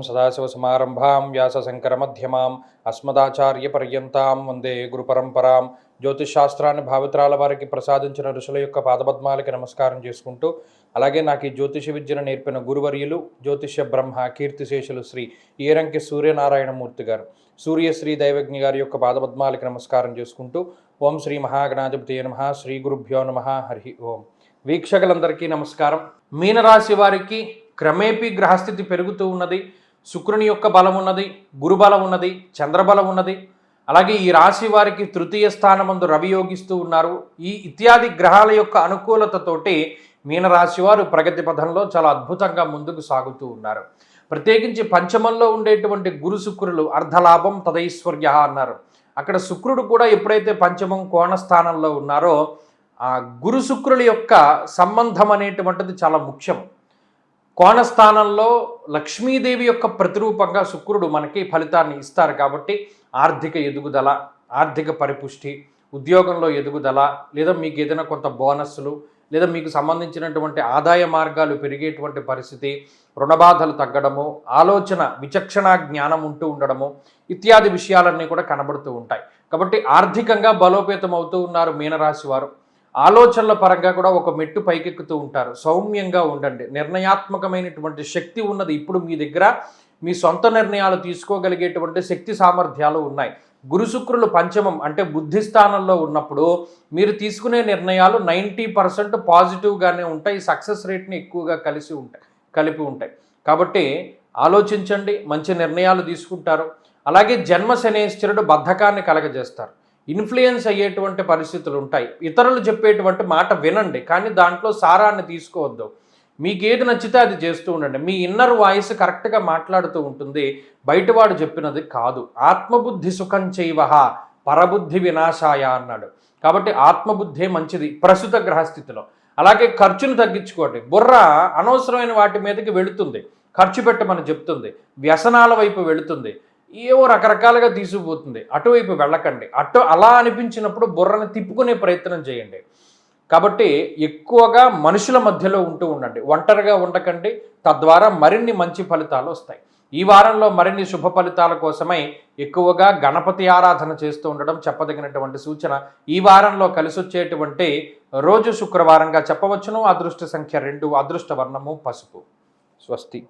సదాశివసమారంభాం వ్యాసశంకరమధ్యమాం అస్మదాచార్యపర్యంతాం వందే గురుపరంపరాం. జ్యోతిషాస్త్రాన్ని భావితరాల వారికి ప్రసాదించిన ఋషుల యొక్క పాదపద్మాలకి నమస్కారం చేసుకుంటూ, అలాగే నాకు ఈ జ్యోతిష విద్యను నేర్పిన గురువర్యులు జ్యోతిష బ్రహ్మ కీర్తిశేషులు శ్రీ ఈరంకి సూర్యనారాయణమూర్తి గారు, సూర్యశ్రీ దైవజ్ఞ గారి యొక్క పాదపద్మాలకి నమస్కారం చేసుకుంటూ, ఓం శ్రీ మహాగణాధిపతి నమః, శ్రీ గురుభ్యో నమః, హరి ఓం. వీక్షకులందరికీ నమస్కారం. మీనరాశి వారికి క్రమేపీ గ్రహస్థితి పెరుగుతూ ఉన్నది. శుక్రుని యొక్క బలం ఉన్నది, గురుబలం ఉన్నది, చంద్రబలం ఉన్నది. అలాగే ఈ రాశి వారికి తృతీయ స్థానమందు రవి యోగిస్తూ ఉన్నారు. ఈ ఇత్యాది గ్రహాల యొక్క అనుకూలతతోటి మీనరాశి వారు ప్రగతి పథంలో చాలా అద్భుతంగా ముందుకు సాగుతూ ఉన్నారు. ప్రత్యేకించి పంచమంలో ఉండేటువంటి గురు శుక్రులు అర్ధలాభం తదైశ్వర్య అన్నారు. అక్కడ శుక్రుడు కూడా ఎప్పుడైతే పంచమం కోణస్థానంలో ఉన్నారో ఆ గురు శుక్రుల యొక్క సంబంధం అనేటువంటిది చాలా ముఖ్యం. కోణస్థానంలో లక్ష్మీదేవి యొక్క ప్రతిరూపంగా శుక్రుడు మనకి ఫలితాన్ని ఇస్తారు. కాబట్టి ఆర్థిక ఎదుగుదల, ఆర్థిక పరిపుష్టి, ఉద్యోగంలో ఎదుగుదల, లేదా మీకు ఏదైనా కొంత బోనస్సులు, లేదా మీకు సంబంధించినటువంటి ఆదాయ మార్గాలు పెరిగేటువంటి పరిస్థితి, రుణబాధలు తగ్గడము, ఆలోచన విచక్షణ జ్ఞానం ఉంటూ ఉండడము, ఇత్యాది విషయాలన్నీ కూడా కనబడుతూ ఉంటాయి. కాబట్టి ఆర్థికంగా బలోపేతం అవుతూ ఉన్నారు మీనరాశి వారు. ఆలోచనల పరంగా కూడా ఒక మెట్టు పైకెక్కుతూ ఉంటారు. సౌమ్యంగా ఉండండి. నిర్ణయాత్మకమైనటువంటి శక్తి ఉన్నది. ఇప్పుడు మీ దగ్గర మీ సొంత నిర్ణయాలు తీసుకోగలిగేటువంటి శక్తి సామర్థ్యాలు ఉన్నాయి. గురు శుక్రులు పంచమం అంటే బుద్ధి స్థానంలో ఉన్నప్పుడు మీరు తీసుకునే నిర్ణయాలు 90% పాజిటివ్గానే ఉంటాయి. సక్సెస్ రేట్ని ఎక్కువగా కలిపి ఉంటాయి. కాబట్టి ఆలోచించండి, మంచి నిర్ణయాలు తీసుకుంటారు. అలాగే జన్మ శనేశ్వరుడు బద్ధకాన్ని కలగజేస్తారు. ఇన్ఫ్లుయెన్స్ అయ్యేటువంటి పరిస్థితులు ఉంటాయి. ఇతరులు చెప్పేటువంటి మాట వినండి, కానీ దాంట్లో సారాన్ని తీసుకోవద్దు. మీకు ఏది నచ్చితే అది చేస్తూ ఉండండి. మీ ఇన్నర్ వాయిస్ కరెక్ట్గా మాట్లాడుతూ ఉంటుంది, బయటవాడు చెప్పినది కాదు. ఆత్మబుద్ధి సుఖం చైవహ పరబుద్ధి వినాశాయ అన్నాడు. కాబట్టి ఆత్మబుద్ధే మంచిది ప్రస్తుత గ్రహస్థితిలో. అలాగే ఖర్చును తగ్గించుకోండి. బుర్ర అనవసరమైన వాటి మీదకి వెళుతుంది, ఖర్చు పెట్టమని చెప్తుంది, వ్యసనాల వైపు వెళుతుంది, ఏవో రకరకాలుగా తీసుకుపోతుంది. అటువైపు వెళ్ళకండి. అలా అనిపించినప్పుడు బుర్రని తిప్పుకునే ప్రయత్నం చేయండి. కాబట్టి ఎక్కువగా మనుషుల మధ్యలో ఉంటూ ఉండండి, ఒంటరిగా ఉండకండి. తద్వారా మరిన్ని మంచి ఫలితాలు వస్తాయి. ఈ వారంలో మరిన్ని శుభ ఫలితాల కోసమై ఎక్కువగా గణపతి ఆరాధన చేస్తూ ఉండడం చెప్పదగినటువంటి సూచన. ఈ వారంలో కలిసి వచ్చేటువంటి రోజు శుక్రవారంగా చెప్పవచ్చును. అదృష్ట సంఖ్య 2, అదృష్ట వర్ణము పసుపు. స్వస్తి.